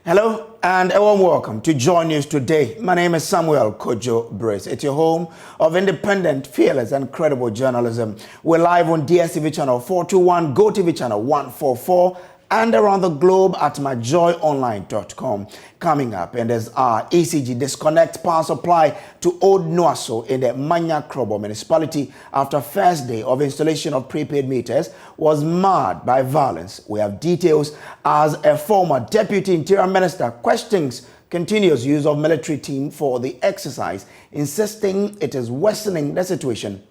Hello and a warm welcome to Joy News Today. My name is Samuel Kojo Brace. It's your home of independent, fearless and credible journalism. We're live on DSTV channel 421, GoTV channel 144 and around the globe at myjoyonline.com. Coming up, and there's our ECG disconnect power supply to Old Nuaso in the Manya Krobo municipality after first day of installation of prepaid meters was marred by violence. We have details as a former Deputy Interior Minister questions continuous use of military team for the exercise, insisting it is worsening the situation.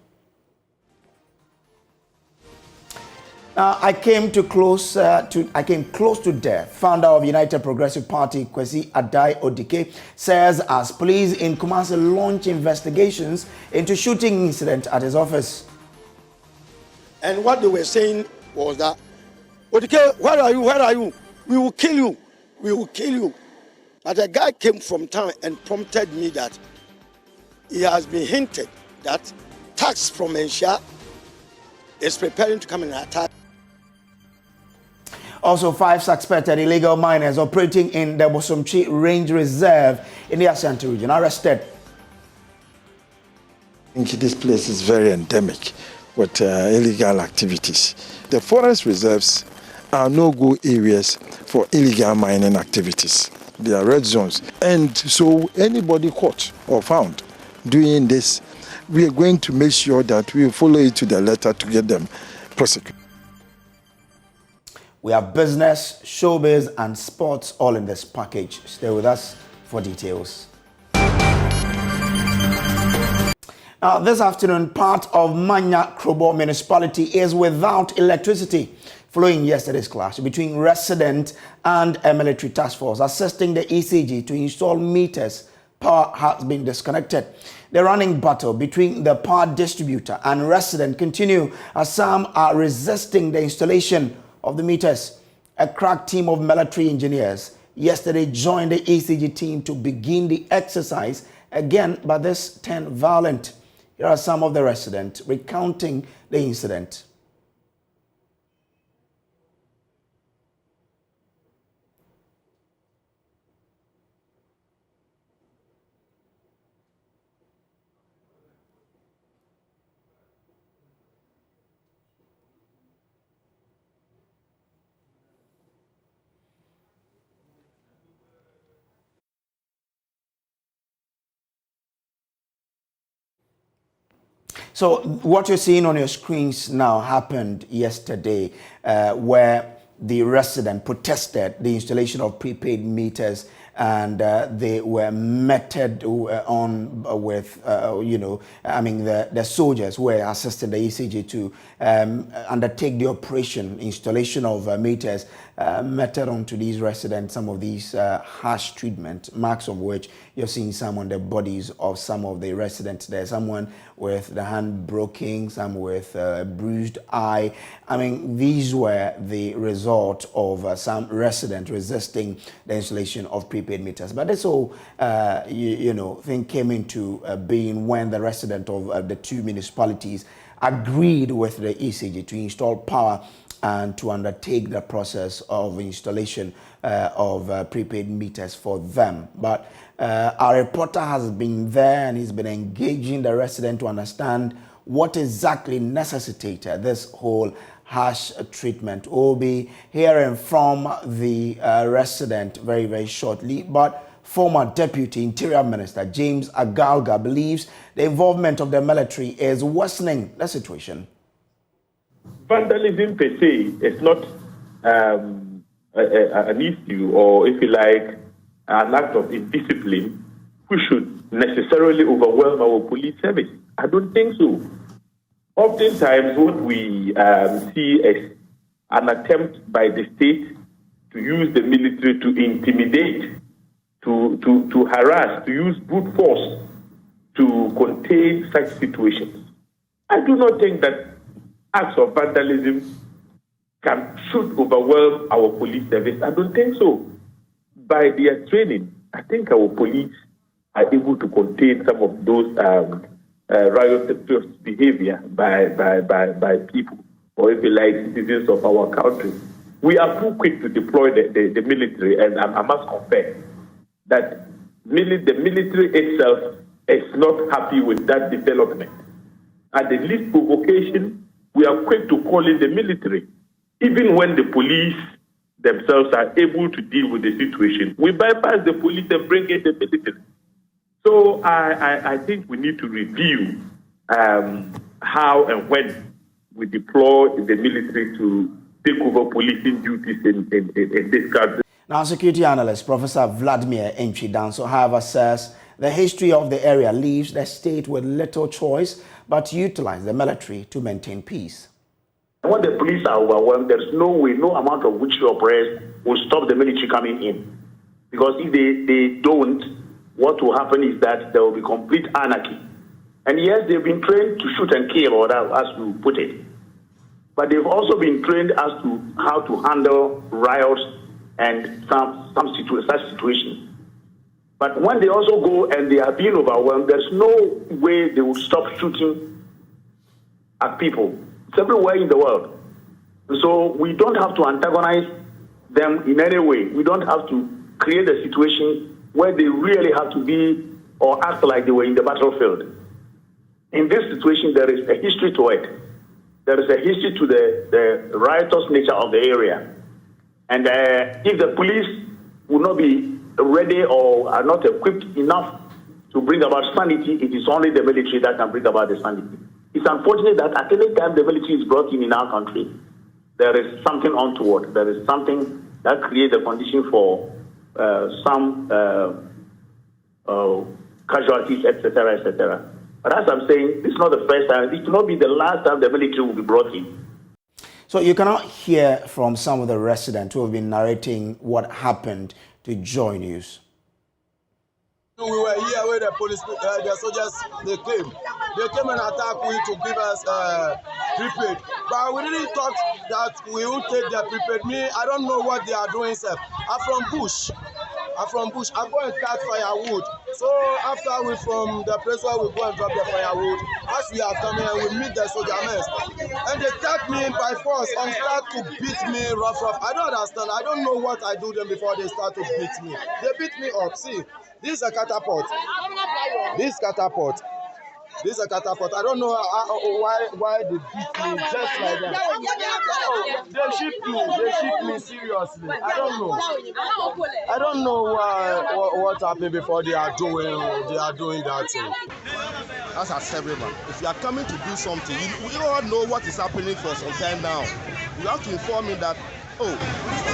I came close to death. Founder of United Progressive Party, Kwesi Adai Odike, says as police in Kumasi launch investigations into shooting incident at his office. And what they were saying was that, Odike, where are you? Where are you? We will kill you. We will kill you. But a guy came from town and prompted me that he has been hinted that tax from Ensha is preparing to come and attack. Also, 5 suspected illegal miners operating in the Bosomchi Range Reserve in the Ashanti region arrested. I think this place is very endemic with illegal activities. The forest reserves are no-go areas for illegal mining activities. They are red zones. And so anybody caught or found doing this, we are going to make sure that we follow it to the letter to get them prosecuted. We have business, showbiz, and sports all in this package. Stay with us for details. Now, this afternoon, part of Manya Krobo municipality is without electricity following yesterday's clash between resident and a military task force assisting the ECG to install meters. Power has been disconnected. The running battle between the power distributor and resident continue as some are resisting the installation of the meters. A crack team of military engineers yesterday joined the ECG team to begin the exercise again, but this turned violent. Here are some of the residents recounting the incident. So what you're seeing on your screens now happened yesterday where the resident protested the installation of prepaid meters and they were meted on with, the soldiers were assisting the ECG to undertake the operation, installation of meters, meted onto these residents, some of these harsh treatment, marks of which you're seeing some on the bodies of some of the residents there. Someone with the hand broken, some with a bruised eye. I mean, these were the result of some residents resisting the installation of prepaid meters. But this whole, thing came into being when the resident of the two municipalities agreed with the ECG to install power and to undertake the process of installation of prepaid meters for them. But our reporter has been there and he's been engaging the resident to understand what exactly necessitated this whole harsh treatment. We'll be hearing from the resident very, very shortly. But former Deputy Interior Minister James Agalga believes the involvement of the military is worsening the situation. Vandalism per se is not an issue, or if you like, an act of indiscipline which should necessarily overwhelm our police service. I don't think so. Oftentimes what we see as an attempt by the state to use the military to intimidate, to harass, to use brute force to contain such situations. I do not think that acts of vandalism should overwhelm our police service. I don't think so. By their training, I think our police are able to contain some of those riotous behavior by people, or if you like, citizens of our country. we are too quick to deploy the military, and I must confess that the military itself is not happy with that development. At the least provocation, we are quick to call in the military. Even when the police themselves are able to deal with the situation, we bypass the police and bring in the military. So I think we need to review how and when we deploy the military to take over policing duties in this country. Now, security analyst Professor Vladimir Enchidanso, however, says the history of the area leaves the state with little choice but to utilize the military to maintain peace. When the police are overwhelmed, there's no way, no amount of witch oppress will stop the military coming in. Because if they don't, what will happen is that there will be complete anarchy. And yes, they've been trained to shoot and kill, or as you put it. But they've also been trained as to how to handle riots and such situations. But when they also go and they are being overwhelmed, there's no way they will stop shooting at people. It's everywhere in the world. So we don't have to antagonize them in any way. We don't have to create a situation where they really have to be or act like they were in the battlefield. In this situation, there is a history to it. There is a history to the riotous nature of the area. And if the police will not be ready or are not equipped enough to bring about sanity, it is only the military that can bring about the sanity. It's unfortunate that at any time the military is brought in our country, there is something untoward. There is something that creates a condition for some casualties, etc., etc. But as I'm saying, this is not the first time. It will not be the last time the military will be brought in. So you cannot hear from some of the residents who have been narrating what happened to Joy News. We were here where the police, the soldiers, they came. They came and attacked we to give us prepaid. But we didn't thought that we would take their prepaid. Me, I don't know what they are doing, sir. I'm from Bush. I go and cut firewood. So after we from the place where we go and drop the firewood, as we are coming and we meet the soldier men, and they take me by force and start to beat me rough. I don't understand. I don't know what I do them before they start to beat me. They beat me up. See, this is a catapult. This catapult. I don't know why they beat me just like that. Oh, they shoot me seriously. I don't know what happened before they are doing that thing. As I said, everyone, if you are coming to do something, you don't know what is happening for some time now. You have to inform me that,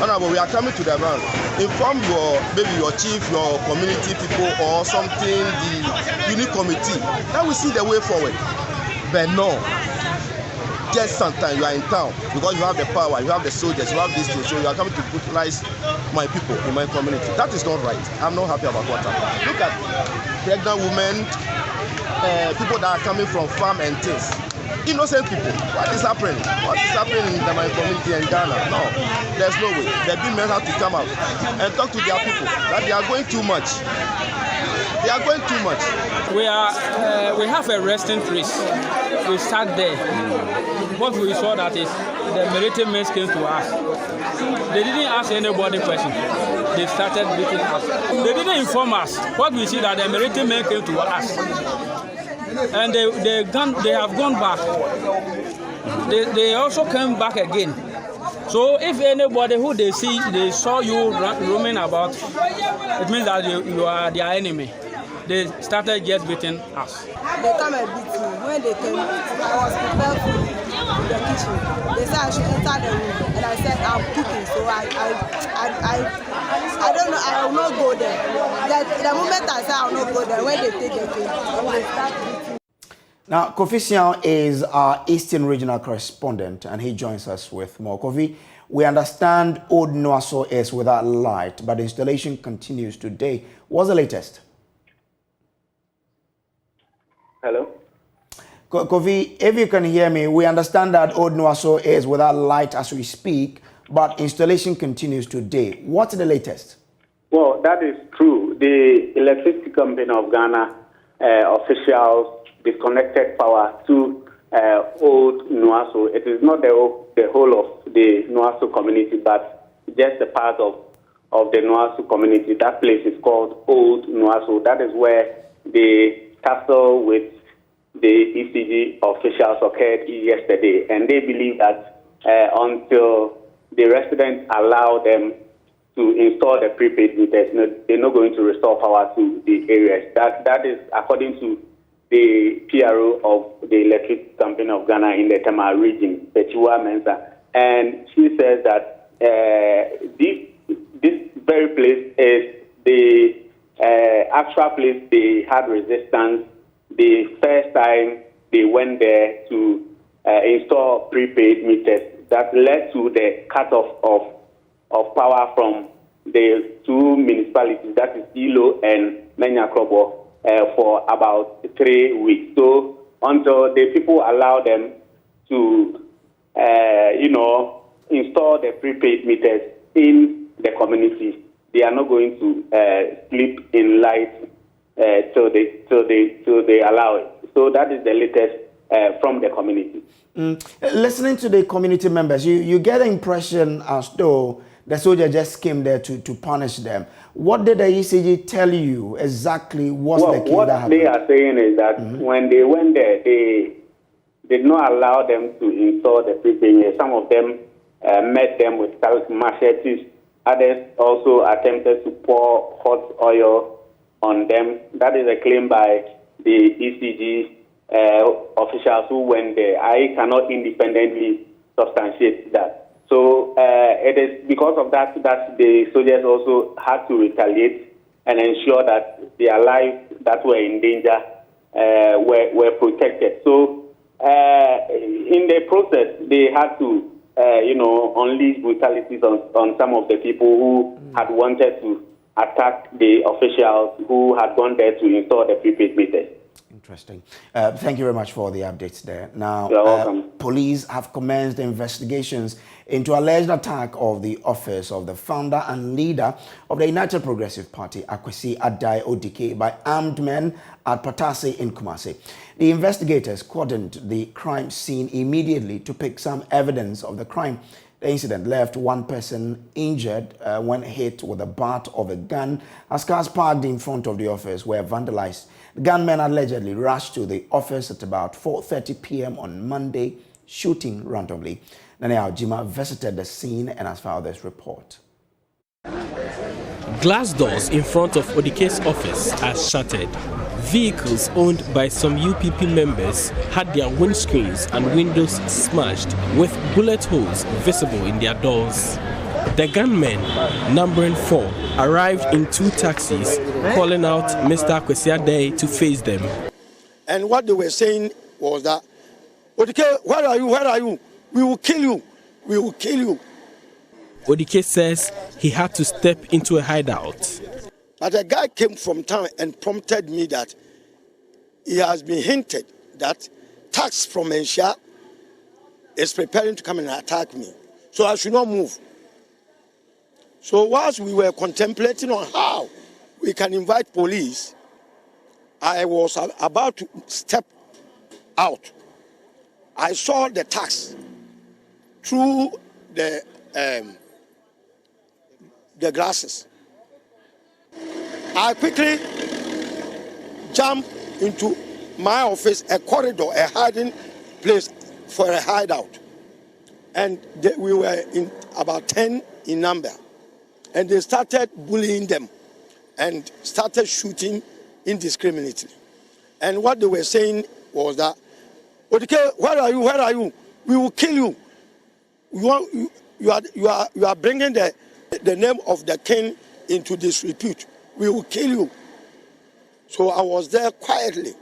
Honorable, we are coming to the ground. Inform maybe your chief, your community people, or something, the unit committee. Then we see the way forward. But no, just sometimes you are in town because you have the power, you have the soldiers, you have this thing, so you are coming to brutalize my people in my community. That is not right. I'm not happy about what happened. Look at pregnant women, people that are coming from farm and things. Innocent people. What is happening? What is happening in my community in Ghana? No, there's no way. The big men have to come out and talk to their people that they are going too much. They are going too much. We have a resting place. We sat there. What we saw that is the military men came to us. They didn't ask anybody question. They started beating us. They didn't inform us. What we see that the military men came to us. And they have gone back. They also came back again. So if anybody who they saw you roaming about, it means that you are their enemy. They started just beating us. They come and beat me. When they came, I was prepared food in the kitchen. They said I should enter the room, and I said I'm cooking, so I don't know. I will not go there. The moment I said I will not go there, when they take the thing, they start beating. Now, Kofi Sian is our Eastern Regional Correspondent, and he joins us with more. Kofi, we understand Old Nuaso is without light, but the installation continues today. What's the latest? Hello? Kofi, if you can hear me, we understand that Old Nuaso is without light as we speak, but installation continues today. What's the latest? Well, that is true. The Electricity Company of Ghana officials disconnected power to Old Nuaso. It is not the whole of the Noasu community, but just a part of the Noasu community. That place is called Old Noasu. That is where the tussle with the ECG officials occurred yesterday, and they believe that until the residents allow them to install the prepaid meters, they're not going to restore power to the areas. That is according to the PRO of the Electric Company of Ghana in the Tamar region, Pechiwa Mensa, and she says that this very place is the actual place they had resistance the first time they went there to install prepaid meters. That led to the cut-off of power from the two municipalities, that is Ilo and Menyakrobo, for about 3 weeks. So until the people allow them to, install the prepaid meters in the community, they are not going to sleep in light till they allow it. So that is the latest from the community. Listening to the community members, you get the impression as though the soldier just came there to punish them. What did the ECG tell you exactly? What's the case that happened? What they are saying is that when they went there, they did not allow them to install the prepaid. Some of them met them with machetes. Others also attempted to pour hot oil on them. That is a claim by the ECG officials who went there. I cannot independently substantiate that. So it is because of that the soldiers also had to retaliate and ensure that their lives that were in danger were protected. So in the process, they had to unleash brutalities on some of the people who had wanted to attack the officials who had gone there to install the prepaid meters. Interesting. Thank you very much for the updates there. Now, you're welcome. Police have commenced investigations into alleged attack of the office of the founder and leader of the United Progressive Party, Akwesi Adai Odike, by armed men at Patase in Kumasi. The investigators cordoned the crime scene immediately to pick some evidence of the crime. The incident left one person injured when hit with the butt of a gun as cars parked in front of the office were vandalized. The gunmen allegedly rushed to the office at about 4:30 p.m. on Monday, shooting randomly. Nane Aljima visited the scene and has filed this report. Glass doors in front of Odike's office are shattered. Vehicles owned by some UPP members had their windscreens and windows smashed with bullet holes visible in their doors. The gunmen, numbering 4, arrived in 2 taxis, calling out Mr. Akwesi Adai to face them. And what they were saying was that, Odike, where are you? Where are you? We will kill you. We will kill you. Odike says he had to step into a hideout. But a guy came from town and prompted me that he has been hinted that tax from Ensha is preparing to come and attack me. So I should not move. So whilst we were contemplating on how we can invite police, I was about to step out. I saw the tax through the glasses. I quickly jumped into my office, a corridor, a hiding place for a hideout. And we were in about 10 in number. And they started bullying them and started shooting indiscriminately. And what they were saying was that, Odike, where are you? Where are you? We will kill you. You are bringing the name of the king into disrepute. We will kill you. So I was there quietly.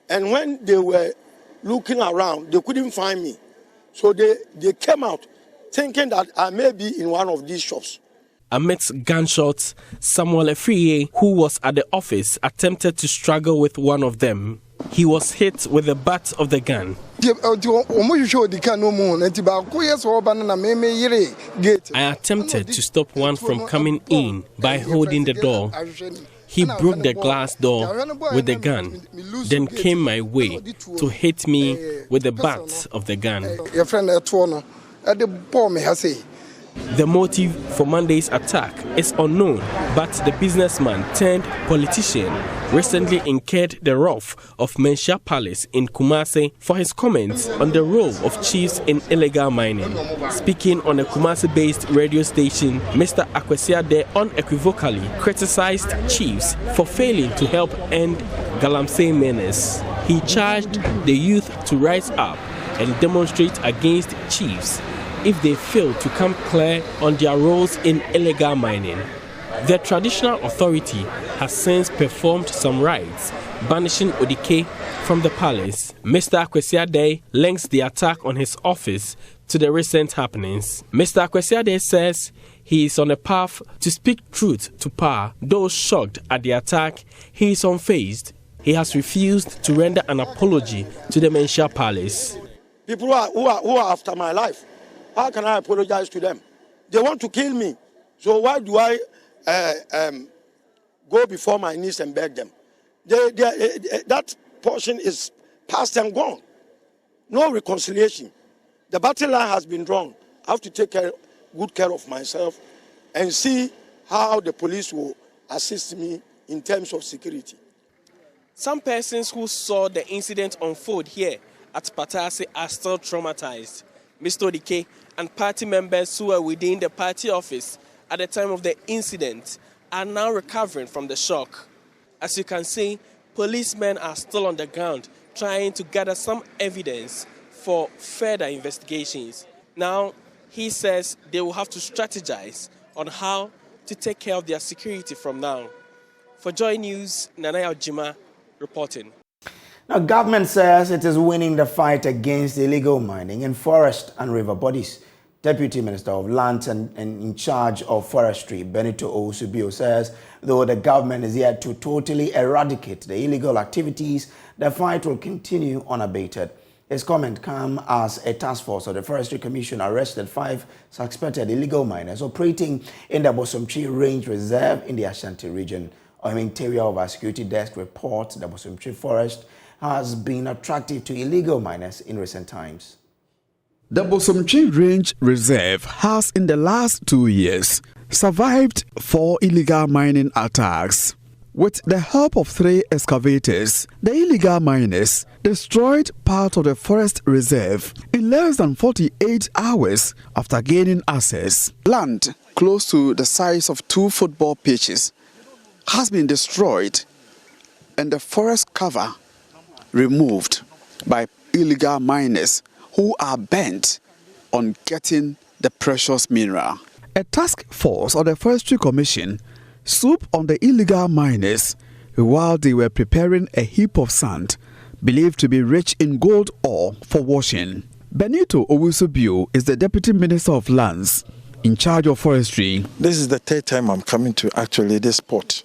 And when they were looking around, they couldn't find me. So they came out thinking that I may be in one of these shops. Amidst gunshots, Samuel Efriye, who was at the office, attempted to struggle with one of them. He was hit with the butt of the gun. I attempted to stop one from coming in by holding the door. He broke the glass door with the gun, then came my way to hit me with the butt of the gun. the bomb has say. The motive for Monday's attack is unknown, but the businessman turned politician recently incurred the wrath of Menchia Palace in Kumasi for his comments on the role of chiefs in illegal mining. Speaking on a Kumasi-based radio station, Mr. Akwesiade unequivocally criticized chiefs for failing to help end Galamsey menace. He charged the youth to rise up and demonstrate against chiefs if they fail to come clear on their roles in illegal mining. The traditional authority has since performed some rites, banishing Odike from the palace. Mr. Akwesiade links the attack on his office to the recent happenings. Mr. Akwesiade says he is on a path to speak truth to power. Though shocked at the attack, he is unfazed. He has refused to render an apology to the Menchia Palace. People who are after my life, how can I apologize to them? They want to kill me. So why do I go before my knees and beg them? That portion is past and gone. No reconciliation. The battle line has been drawn. I have to take good care of myself and see how the police will assist me in terms of security. Some persons who saw the incident unfold here at Patase are still traumatized. Mr. Odike and party members who were within the party office at the time of the incident are now recovering from the shock. As you can see, policemen are still on the ground trying to gather some evidence for further investigations. Now, he says they will have to strategize on how to take care of their security from now. For Joy News, Nanaya Ojima reporting. Now, government says it is winning the fight against illegal mining in forest and river bodies. Deputy Minister of Lands and in charge of forestry, Benito Owusu-Bio, says though the government is yet to totally eradicate the illegal activities, the fight will continue unabated. His comment comes as a task force of the Forestry Commission arrested 5 suspected illegal miners operating in the Bosomtwi Range Reserve in the Ashanti region. Interior of our security desk reports the Bosomtwi Forest has been attractive to illegal miners in recent times. The Bosomtwi Range Reserve has in the last 2 years survived 4 illegal mining attacks. With the help of 3 excavators, the illegal miners destroyed part of the forest reserve in less than 48 hours after gaining access. Land close to the size of 2 football pitches has been destroyed and the forest cover removed by illegal miners who are bent on getting the precious mineral. A task force of the Forestry Commission swooped on the illegal miners while they were preparing a heap of sand believed to be rich in gold ore for washing. Benito Owusu-Bio is the Deputy Minister of Lands in charge of forestry. This is the 3rd time I'm coming to actually this spot,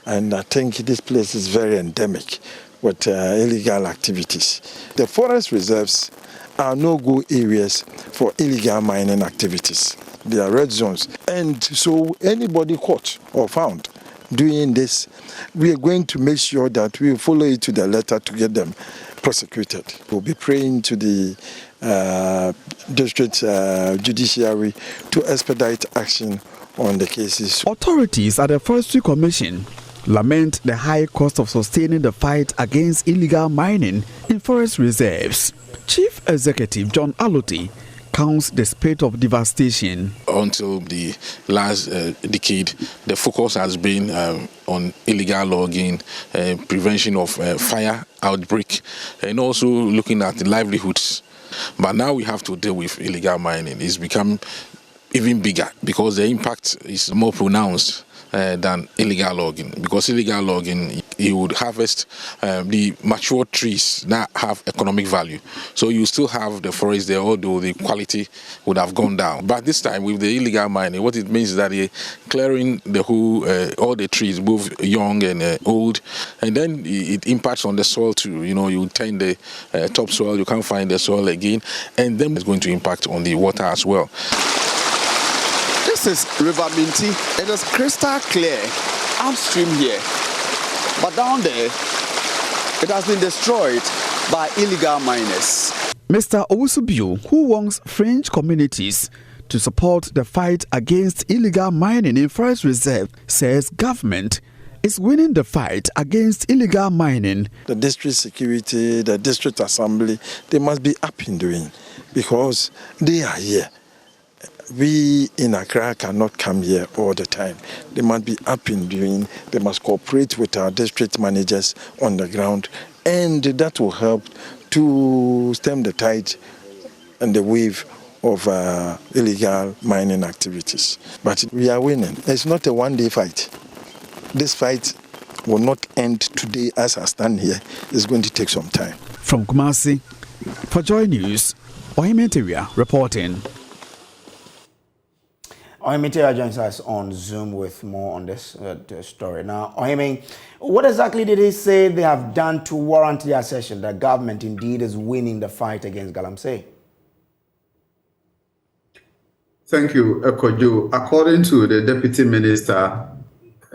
and I think this place is very endemic with illegal activities. The forest reserves are no-go areas for illegal mining activities. They are red zones. And so anybody caught or found doing this, we are going to make sure that we follow it to the letter to get them prosecuted. We'll be praying to the district judiciary to expedite action on the cases. Authorities at the Forestry Commission lament the high cost of sustaining the fight against illegal mining in forest reserves. Chief Executive John Aloti counts the spate of devastation. Until the last decade, the focus has been on illegal logging, prevention of fire outbreak, and also looking at the livelihoods. But now we have to deal with illegal mining. It's become even bigger because the impact is more pronounced than illegal logging. Because illegal logging, you would harvest the mature trees that have economic value. So you still have the forest there, although the quality would have gone down. But this time with the illegal mining, what it means is that you're clearing the whole, all the trees, both young and old, and then it impacts on the soil too. You know, you turn the topsoil, you can't find the soil again, and then it's going to impact on the water as well. This is River Minty. It is crystal clear upstream here. But down there, it has been destroyed by illegal miners. Mr. Owusu-Bio, who wants fringe communities to support the fight against illegal mining in Forest Reserve, says government is winning the fight against illegal mining. The district security, the district assembly, they must be up in doing because they are here. We in Accra cannot come here all the time. They must be up in doing. They must cooperate with our district managers on the ground, and that will help to stem the tide and the wave of illegal mining activities. But we are winning. It's not a one-day fight. This fight will not end today as I stand here. It's going to take some time. From Kumasi, for Joy News, Ohime reporting. Ohime joins us on Zoom with more on this story. Now, Ohime, what exactly did he say they have done to warrant the assertion that government indeed is winning the fight against Galamsey? Thank you, Kojo. According to the Deputy Minister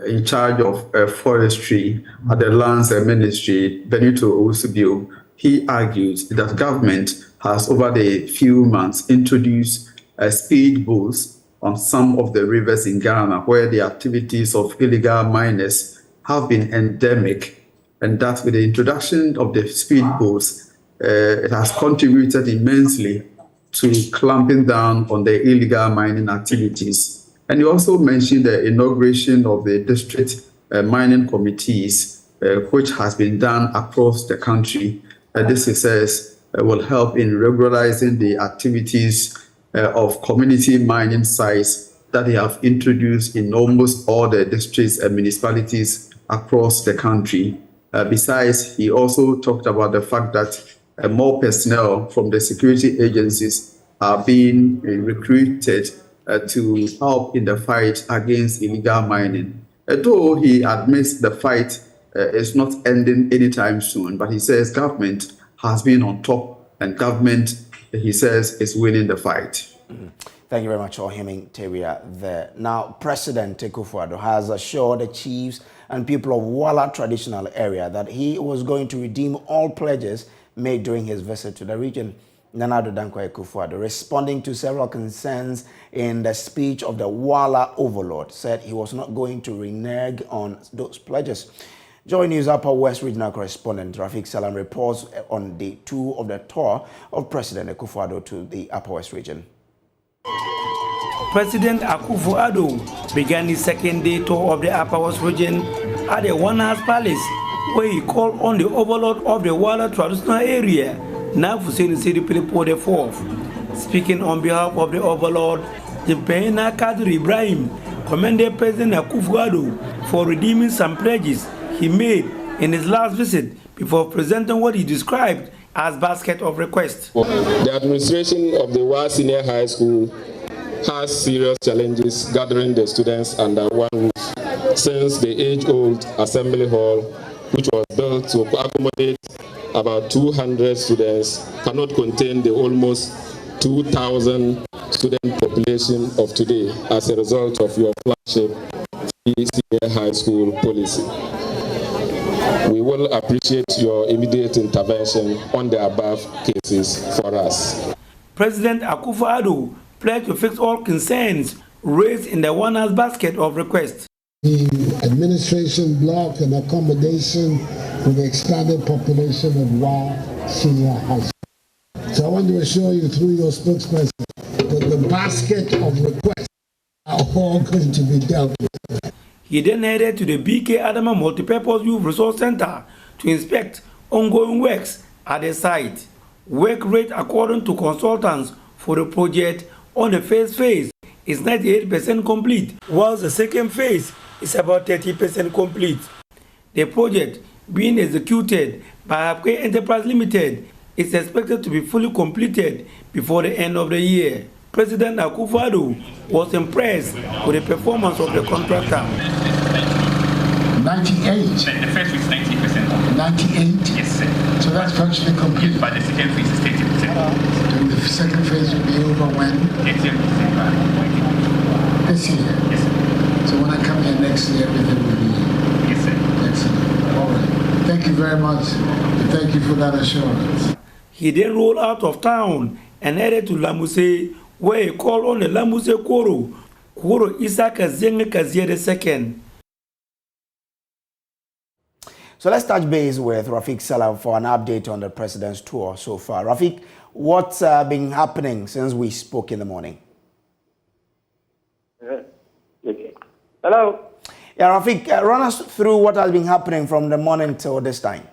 in charge of forestry at the Lands Ministry, Benito Owusu-Bio, he argues that government has over the few months introduced speed boats on some of the rivers in Ghana where the activities of illegal miners have been endemic, and that with the introduction of the speed boats, it has contributed immensely to clamping down on the illegal mining activities. And he also mentioned the inauguration of the district mining committees, which has been done across the country. This, he says, will help in regularizing the activities of community mining sites that they have introduced in almost all the districts and municipalities across the country. Besides, he also talked about the fact that more personnel from the security agencies are being recruited to help in the fight against illegal mining. Though he admits the fight is not ending anytime soon, but he says government has been on top and government, he says, is winning the fight. Thank you very much, Ohime Teria there. Now, President Akufo-Addo has assured the chiefs and people of Wala traditional area that he was going to redeem all pledges made during his visit to the region. Nana Addo Dankwa Akufo-Addo, responding to several concerns in the speech of the Wala overlord, said he was not going to renege on those pledges. Joy News Upper West Regional Correspondent Rafik Salam reports on day 2 of the tour of President Akufo-Addo to the Upper West region. President Akufo-Addo began his second day tour of the Upper West region at the One House Palace, where he called on the overlord of the Wala traditional area, Naf Hussein Sidi Pilipo IV. Speaking on behalf of the overlord, Jempena Kadir Ibrahim commended President Akufo-Addo for redeeming some pledges he made in his last visit before presenting what he described as basket of requests. The administration of the Wa Senior High School has serious challenges gathering the students under one roof since the age-old assembly hall, which was built to accommodate about 200 students, cannot contain the almost 2,000 student population of today as a result of your flagship senior high school policy. We will appreciate your immediate intervention on the above cases for us. President Akufo-Addo pledged to fix all concerns raised in the One House basket of requests. The administration block and accommodation for the expanded population of Wa Senior High School. So I want to assure you through your spokesperson that the basket of requests are all going to be dealt with. He then headed to the BK Adama Multipurpose Youth Resource Center to inspect ongoing works at the site. Work rate according to consultants for the project on the first phase is 98% complete, whilst the second phase is about 30% complete. The project being executed by Apke Enterprise Limited is expected to be fully completed before the end of the year. President Akufo-Addo was impressed with the performance of the contractor. 98. The first phase is 90%. 98? Yes, sir. So that's virtually complete. Yes, but the second phase is 30%. And the second phase will be over when? 18%. This year? Yes, sir. So when I come here next year, everything will be? Yes, sir. Excellent. All right. Thank you very much. And thank you for that assurance. He then rolled out of town and headed to Lamuse, where he called on the Lamuse Koro Isa Kazenga Kazier II. So let's touch base with Rafiq Salam for an update on the president's tour so far. Rafiq, what's been happening since we spoke in the morning? Okay. Hello. Yeah, Rafiq, run us through what has been happening from the morning till this time.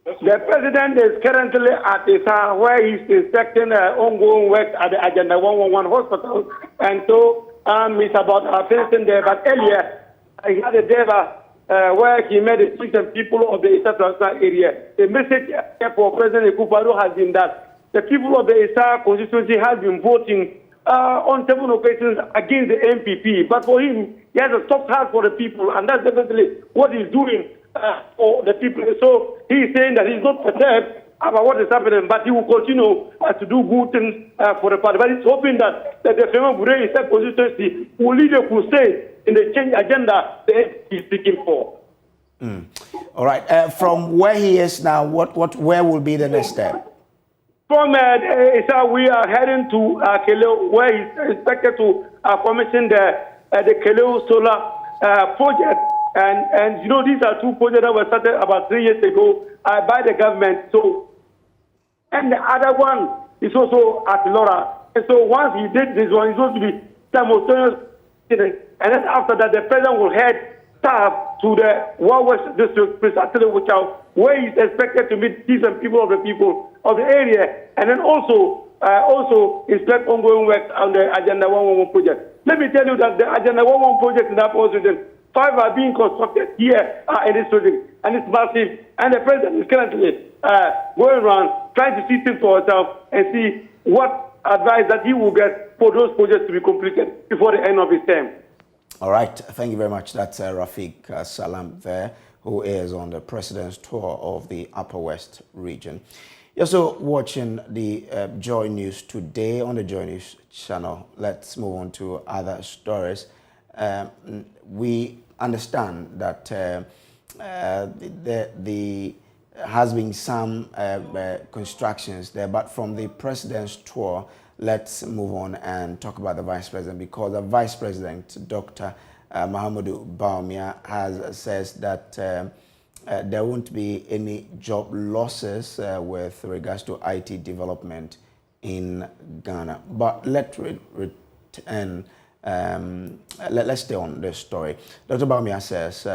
The president is currently at Isa, where he's inspecting ongoing work at the Agenda 111 hospital. And so it's about finishing there. But earlier, I had a day where he met the chiefs and people of the Isa Transfer area. The message for President Akufo-Addo has been that the people of the Isa constituency has been voting on several occasions against the MPP. But for him, he has a soft heart for the people, and that's definitely what he's doing for the people. So he's saying that he's not perturbed about what is happening, but he will continue to do good things for the party. But he's hoping that the Fremont-Bure Isa constituency will lead a crusade in the change agenda that he's seeking for. All right. From where he is now, where will be the next step? From Isa, we are heading to Keleo, where he's expected to commission the Keleo solar project. And you know, these are two projects that were started about 3 years ago by the government. So, and the other one is also at Laura. And so once he did this one, it's going to be simultaneous. And then after that, the president will head staff to the West District, precisely where he's expected to meet decent people of the area, and then also inspect ongoing work on the Agenda 111 project. Let me tell you that the Agenda 111 project in that region, 5 are being constructed here in this project, and it's massive. And the president is currently going around trying to see things for himself and see what advice that he will get for those projects to be completed before the end of his term. All right. Thank you very much. That's Rafiq Salam there, who is on the president's tour of the Upper West region. You're also watching the Joy News today on the Joy News channel. Let's move on to other stories. We understand that there has been some constructions there, but from the president's tour, let's move on and talk about the vice president, because the vice president, Dr. Mahamudu Bawumia, says that there won't be any job losses with regards to IT development in Ghana. But let's return. Let's stay on this story. Dr. Bawumia says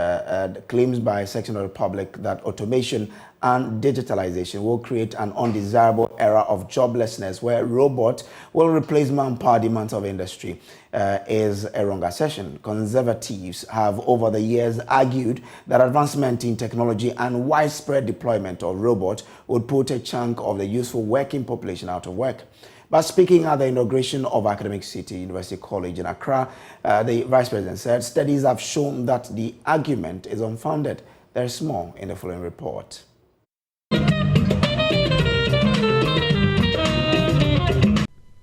claims by a section of the public that automation and digitalization will create an undesirable era of joblessness where robots will replace manpower demands of industry is a wrong assertion. Conservatives have over the years argued that advancement in technology and widespread deployment of robots would put a chunk of the useful working population out of work. But speaking at the inauguration of Academic City University College in Accra, the Vice President said studies have shown that the argument is unfounded. There's more in the following report.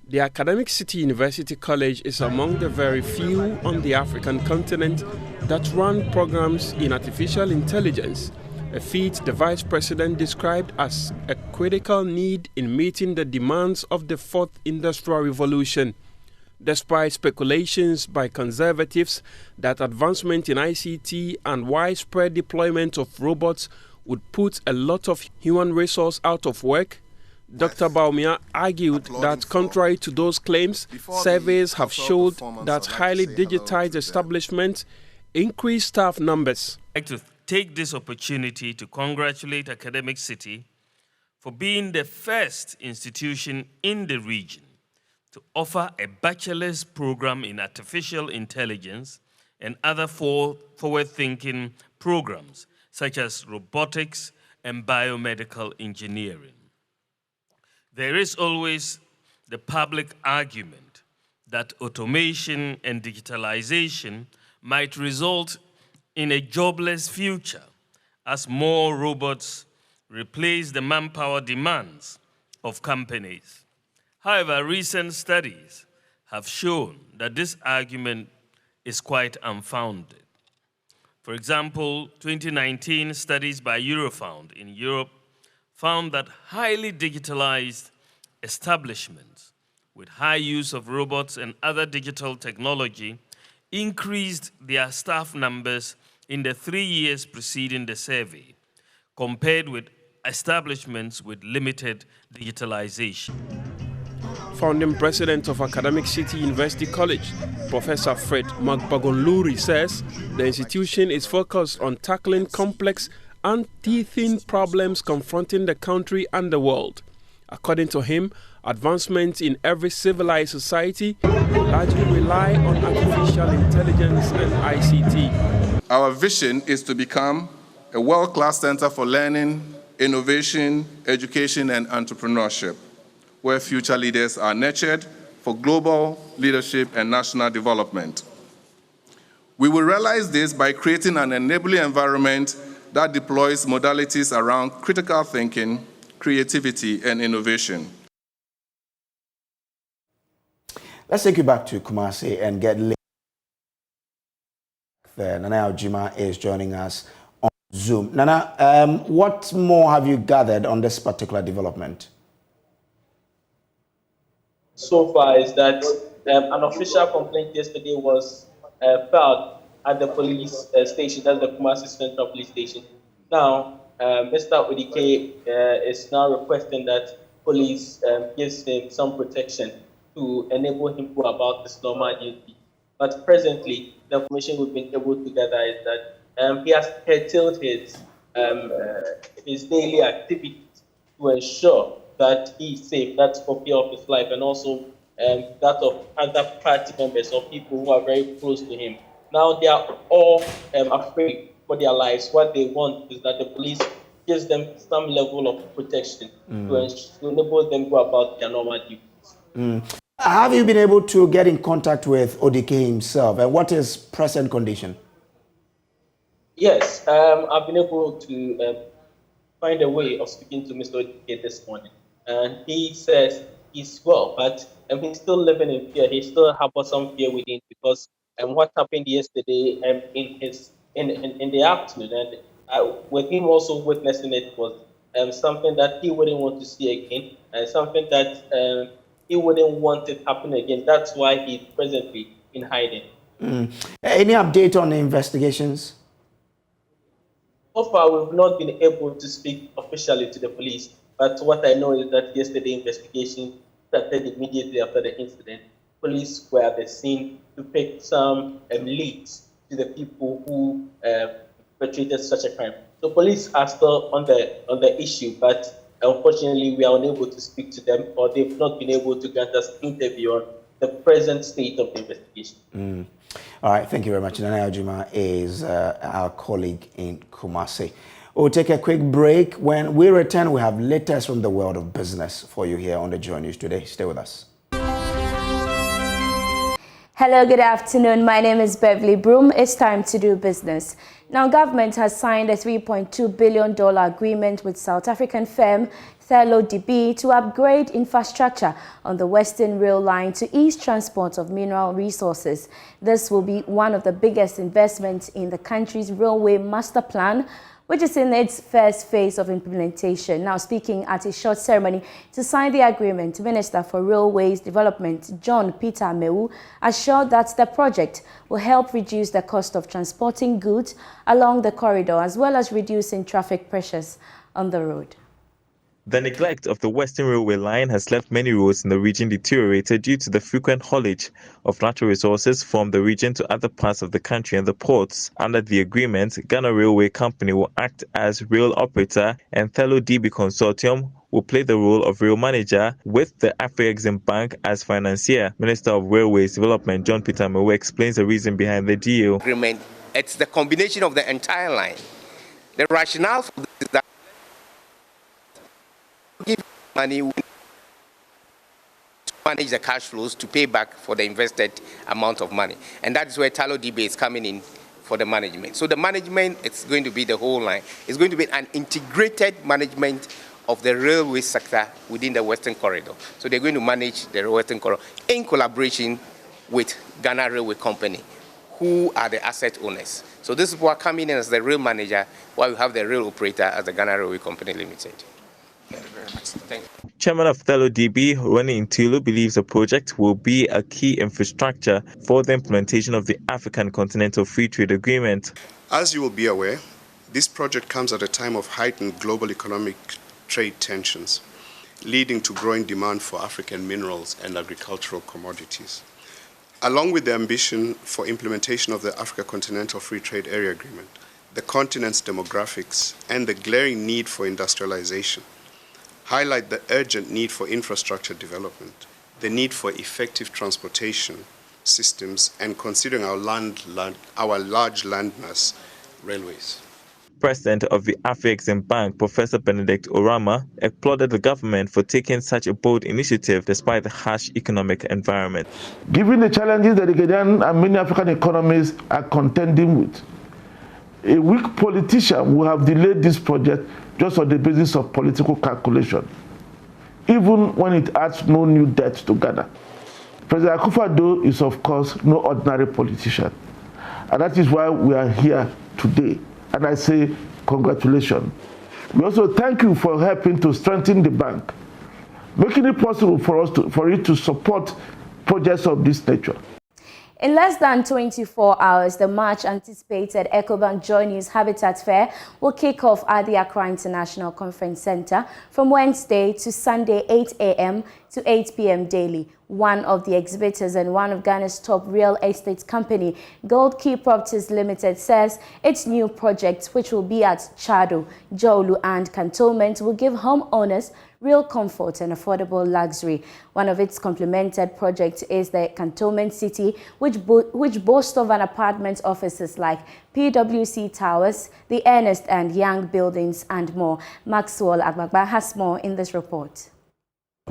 The Academic City University College is among the very few on the African continent that run programs in artificial intelligence, a feat the Vice President described as a critical need in meeting the demands of the fourth industrial revolution. Despite speculations by conservatives that advancement in ICT and widespread deployment of robots would put a lot of human resource out of work, Dr. Bawumia argued that contrary to those claims, surveys have showed that highly digitized establishments increase staff numbers. I'd like to take this opportunity to congratulate Academic City for being the first institution in the region to offer a bachelor's program in artificial intelligence and other forward-thinking programs, such as robotics and biomedical engineering. There is always the public argument that automation and digitalization might result in a jobless future as more robots replace the manpower demands of companies. However, recent studies have shown that this argument is quite unfounded. For example, 2019 studies by Eurofound in Europe found that highly digitalized establishments with high use of robots and other digital technology increased their staff numbers in the 3 years preceding the survey, compared with establishments with limited digitalization. Founding president of Academic City University College, Professor Fred Magbagonluri, says the institution is focused on tackling complex and teething problems confronting the country and the world. According to him, advancements in every civilized society largely rely on artificial intelligence and ICT. Our vision is to become a world-class center for learning, innovation, education, and entrepreneurship, where future leaders are nurtured for global leadership and national development. We will realize this by creating an enabling environment that deploys modalities around critical thinking, creativity, and innovation. Let's take you back to Kumasi and get there. Nana Ojima is joining us on Zoom. Nana, what more have you gathered on this particular development? So far is that an official complaint yesterday was filed at the police station, that's the Kumasi Central Police Station. Now, Mr. Odike is now requesting that police gives him some protection to enable him to go about his normal duty. But presently, the information we've been able to gather is that he has curtailed his daily activities to ensure that he is safe, that's for fear of his life, and also that of other party members or people who are very close to him. Now they are all afraid for their lives. What they want is that the police gives them some level of protection to enable them to go about their normal duties. Have you been able to get in contact with Odike himself, and what is present condition? Yes, I've been able to find a way of speaking to Mr. Odike this morning. And he says he's well, but he's still living in fear. He still has some fear within because what happened yesterday in the afternoon, and with him also witnessing it was something that he wouldn't want to see again, and something that he wouldn't want it happen again. That's why he's presently in hiding. Any update on the investigations? So far, we've not been able to speak officially to the police. But what I know is that yesterday investigation started immediately after the incident. Police were at the scene to pick some leads to the people who perpetrated such a crime. So police are still on the issue, but unfortunately we are unable to speak to them, or they've not been able to grant us interview on the present state of the investigation. All right, thank you very much. Nana Ojima is our colleague in Kumasi. We'll take a quick break. When we return, we have latest from the world of business for you here on the Joy News Today. Stay with us. Hello, good afternoon. My name is Beverly Broom. It's time to do business. Now, government has signed a $3.2 billion agreement with South African firm Thelo DB to upgrade infrastructure on the Western Rail Line to ease transport of mineral resources. This will be one of the biggest investments in the country's railway master plan, which is in its first phase of implementation. Now, speaking at a short ceremony to sign the agreement, Minister for Railways Development, John Peter Mewu, assured that the project will help reduce the cost of transporting goods along the corridor, as well as reducing traffic pressures on the road. The neglect of the Western Railway line has left many roads in the region deteriorated due to the frequent haulage of natural resources from the region to other parts of the country and the ports. Under the agreement, Ghana Railway Company will act as rail operator and Thelo DB Consortium will play the role of rail manager with the Afrexim Bank as financier. Minister of Railways Development John Peter Mewu explains the reason behind the deal. Agreement, it's the combination of the entire line. The rationale for this is that give money to manage the cash flows to pay back for the invested amount of money. And that is where Thelo DB is coming in for the management. So the management, it's going to be the whole line. It's going to be an integrated management of the railway sector within the Western Corridor. So they're going to manage the Western Corridor in collaboration with Ghana Railway Company, who are the asset owners. So this is what coming in as the rail manager, while we have the rail operator as the Ghana Railway Company Limited. Thank you very much. Thank you. Chairman of Thelo DB, Ronnie Intilu, believes the project will be a key infrastructure for the implementation of the African Continental Free Trade Agreement. As you will be aware, this project comes at a time of heightened global economic trade tensions, leading to growing demand for African minerals and agricultural commodities. Along with the ambition for implementation of the Africa Continental Free Trade Area Agreement, the continent's demographics and the glaring need for industrialization highlight the urgent need for infrastructure development, the need for effective transportation systems, and considering our large landmass, railways. President of the Afrexim Bank, Professor Benedict Orama, applauded the government for taking such a bold initiative despite the harsh economic environment. Given the challenges that the Ghanaian and many African economies are contending with, a weak politician will have delayed this project just on the basis of political calculation, even when it adds no new debt to Ghana. President Akufo-Addo is, of course, no ordinary politician, and that is why we are here today. And I say congratulations. We also thank you for helping to strengthen the bank, making it possible for it to support projects of this nature. In less than 24 hours, the much-anticipated EcoBank Joy News Habitat Fair will kick off at the Accra International Conference Center from Wednesday to Sunday, 8 a.m. to 8 p.m. daily. One of the exhibitors and one of Ghana's top real estate company, Gold Key Properties Limited, says its new projects, which will be at Chado, Jolu and Cantonment, will give homeowners real comfort and affordable luxury. One of its complemented projects is the Cantonment City, which boasts of an apartment offices like PwC Towers, the Ernest and Young buildings, and more. Maxwell Agbagba has more in this report.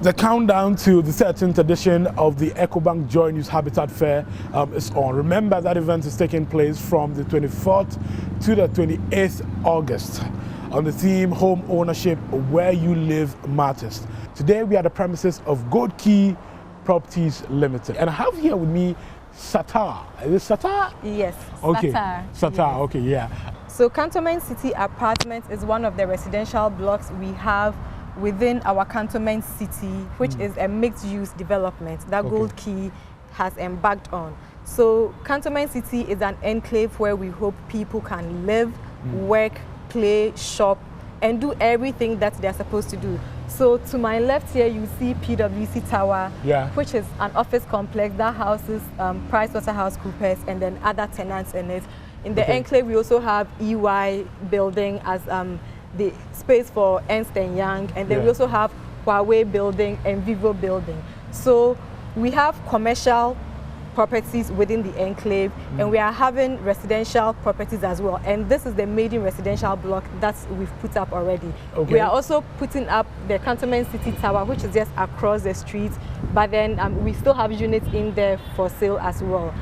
The countdown to the 13th edition of the EcoBank Joy News Habitat Fair is on. Remember that event is taking place from the 24th to the 28th August on the theme Home Ownership, Where You Live Matters. Today we are at the premises of Gold Key Properties Limited. And I have here with me Satar. Is it Satar? Yes, okay. Satar. Satar, yes. Okay, yeah. So Cantonment City Apartments is one of the residential blocks we have within our Cantonment City, which is a mixed-use development that Gold Key has embarked on. So Cantonment City is an enclave where we hope people can live, work, play, shop, and do everything that they're supposed to do. So to my left here, you see PwC Tower, which is an office complex that houses PricewaterhouseCoopers and then other tenants in it. In the enclave, we also have EY building as the space for Ernst & Young, and then we also have Huawei building and Vivo building. So we have commercial properties within the enclave, and we are having residential properties as well. And this is the maiden residential block that we've put up already. We are also putting up the Cantonment City Tower, which is just across the street, but then we still have units in there for sale as well.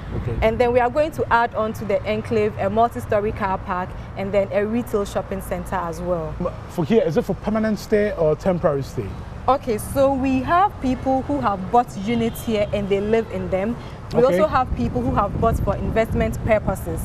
And then we are going to add on to the enclave a multi-story car park and then a retail shopping center as well. For here, is it for permanent stay or temporary stay? Okay, so we have people who have bought units here and they live in them. We also have people who have bought for investment purposes.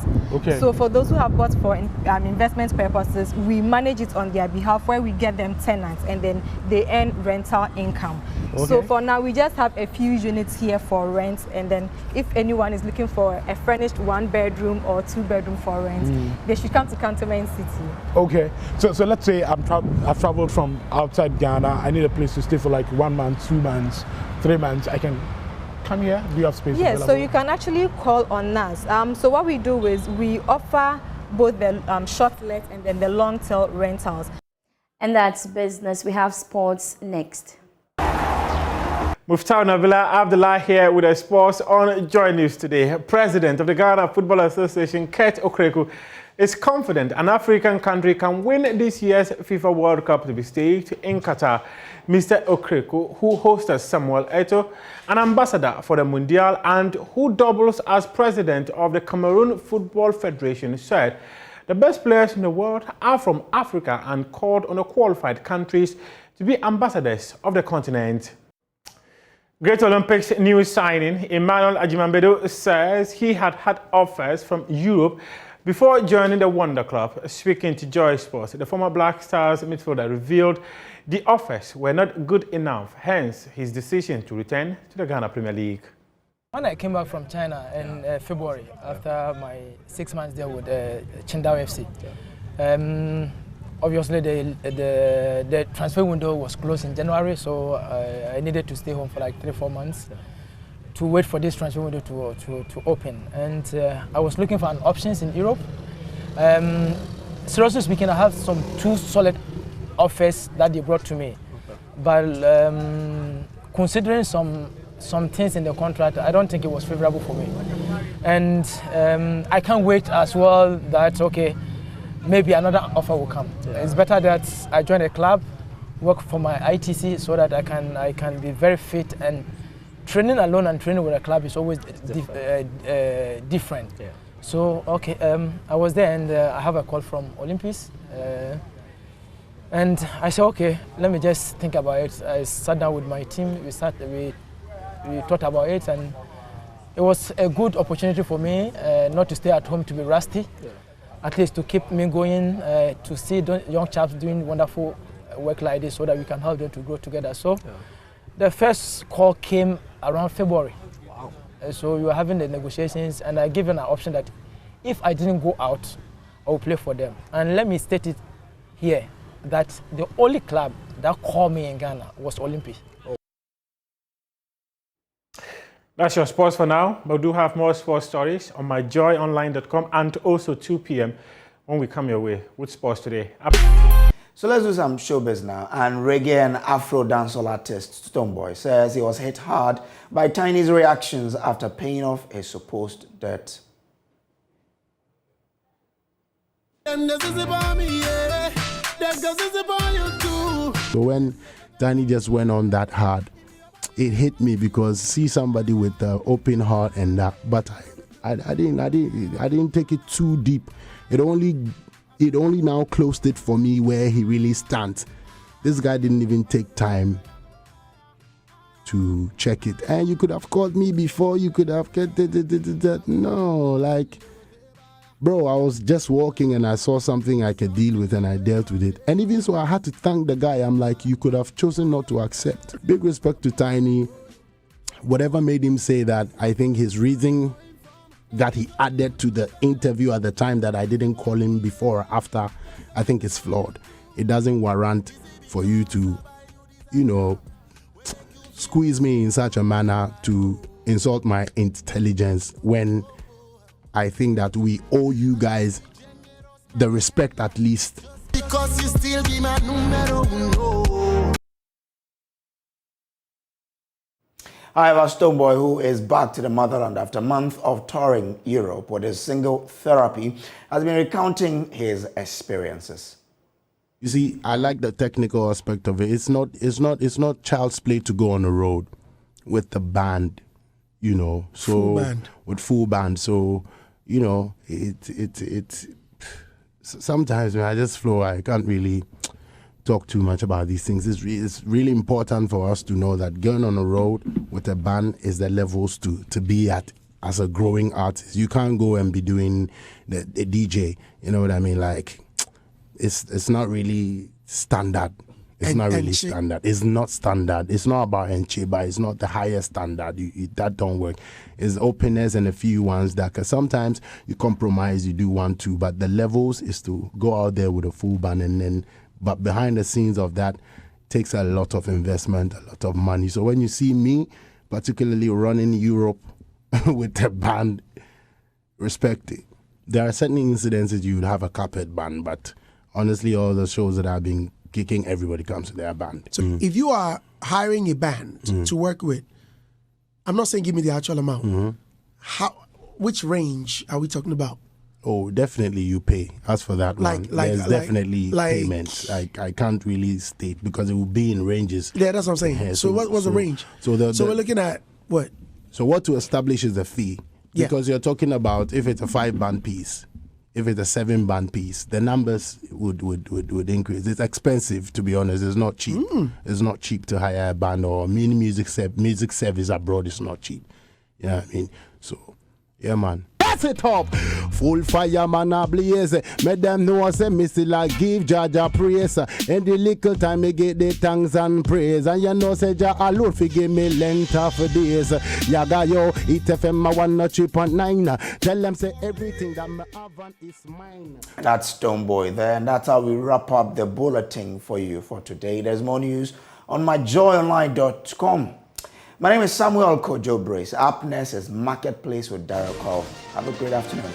So for those who have bought for investment purposes, we manage it on their behalf where we get them tenants and then they earn rental income. So for now, we just have a few units here for rent, and then if anyone is looking for a furnished 1-bedroom or 2-bedroom for rent, they should come to Cantonment City. Okay, so let's say I've traveled from outside Ghana. I need a place to stay for like 1 month, 2 months, 3 months. I can come here. Do you have space? Yes, so you can actually call on us. So what we do is we offer both the short let and then the long tail rentals. And that's business. We have sports next. Muftau Nabila Abdullah here with the sports on Joy News today. President of the Ghana Football Association, Kurt Okreku, is confident an African country can win this year's FIFA World Cup to be staged in Qatar. Mr. Okreku, who hosted Samuel Eto'o, an ambassador for the Mundial and who doubles as president of the Cameroon Football Federation, said the best players in the world are from Africa and called on the qualified countries to be ambassadors of the continent. Great Olympics new signing Emmanuel Ajimambedo says he had offers from Europe before joining the Wonder Club. Speaking to Joy Sports, the former Black Stars midfielder revealed the offers were not good enough, hence his decision to return to the Ghana Premier League. When I came back from China in February, after my 6 months there with Qingdao FC, obviously the transfer window was closed in January, so I needed to stay home for like 3-4 months to wait for this transfer window to open. And I was looking for options in Europe. Seriously speaking, I have two solid offers that they brought to me, but considering some things in the contract, I don't think it was favorable for me. And I can't wait as well that, okay, maybe another offer will come. Yeah. It's better that I join a club, work for my ITC so that I can be very fit, and training alone and training with a club is always different. Yeah. So, okay, I was there and I have a call from Olympics. And I said, okay, let me just think about it. I sat down with my team, we thought about it, and it was a good opportunity for me not to stay at home to be rusty, at least to keep me going, to see young chaps doing wonderful work like this so that we can help them to grow together. So the first call came around February. Wow. So we were having the negotiations, and I given an option that if I didn't go out, I would play for them. And let me state it here, that the only club that called me in Ghana was Olympics. That's your sports for now, but we do have more sports stories on myjoyonline.com and also 2 p.m. when we come your way with Sports Today. So let's do some showbiz now. And reggae and Afro dancehall artist Stonebwoy says he was hit hard by Tiny's reactions after paying off a supposed debt. So when Tiny just went on that hard, it hit me because see somebody with an open heart and that, but I didn't take it too deep. It only now closed it for me where he really stands. This guy didn't even take time to check it, and you could have called me before. You could have get that. No, like, bro, I was just walking and I saw something I could deal with and I dealt with it. And even so, I had to thank the guy. I'm like, you could have chosen not to accept. Big respect to Tiny. Whatever made him say that, I think his reason that he added to the interview at the time that I didn't call him before or after, I think is flawed. It doesn't warrant for you to, squeeze me in such a manner to insult my intelligence when I think that we owe you guys the respect at least. Because you still be my numero uno. However, Stonebwoy, who is back to the motherland after a month of touring Europe with his single Therapy, has been recounting his experiences. You see, I like the technical aspect of it. It's not child's play to go on the road with the band, so full band. With full band. So, it sometimes when I just flow, I can't really talk too much about these things. It's really important for us to know that going on the road with a band is the levels to be at as a growing artist. You can't go and be doing the DJ, you know what I mean? Like, it's not really standard. It's not really standard. It's not standard. It's not about Enchiba. It's not the highest standard. That don't work. It's openness and a few ones that, cause sometimes you compromise, you do 1, 2, but the levels is to go out there with a full band, and then, but behind the scenes of that takes a lot of investment, a lot of money. So when you see me, particularly running Europe with a band, respect it. There are certain incidences you would have a carpet band, but honestly, all the shows that I've been kicking, everybody comes to their band. So if you are hiring a band to work with, I'm not saying give me the actual amount. Which range are we talking about? Oh, definitely you pay. As for that one, there's definitely payments. I can't really state because it will be in ranges. Yeah, that's what I'm saying. Yeah, so what's the range? So we're looking at what? So what to establish is the fee. Yeah. Because you're talking about if it's a 5-band piece, if it's a 7-band piece, the numbers would increase. It's expensive, to be honest. It's not cheap. It's not cheap to hire a band or music service abroad is not cheap. You know what I mean? So, yeah, man. Blast it up. Full fire man a blaze. Make them know say me still a give Jaja praise. In the little time me get the thanks and praise. And you know say Jah alone fi give me length of days. Yaga yo, it FM 103.9. Tell them say everything that me have and is mine. That's Stoneboy there, and that's how we wrap up the bulletin for you for today. There's more news on myjoyonline.com. My name is Samuel Kojo Brace. Up next is Marketplace with Daryl Cole. Have a great afternoon.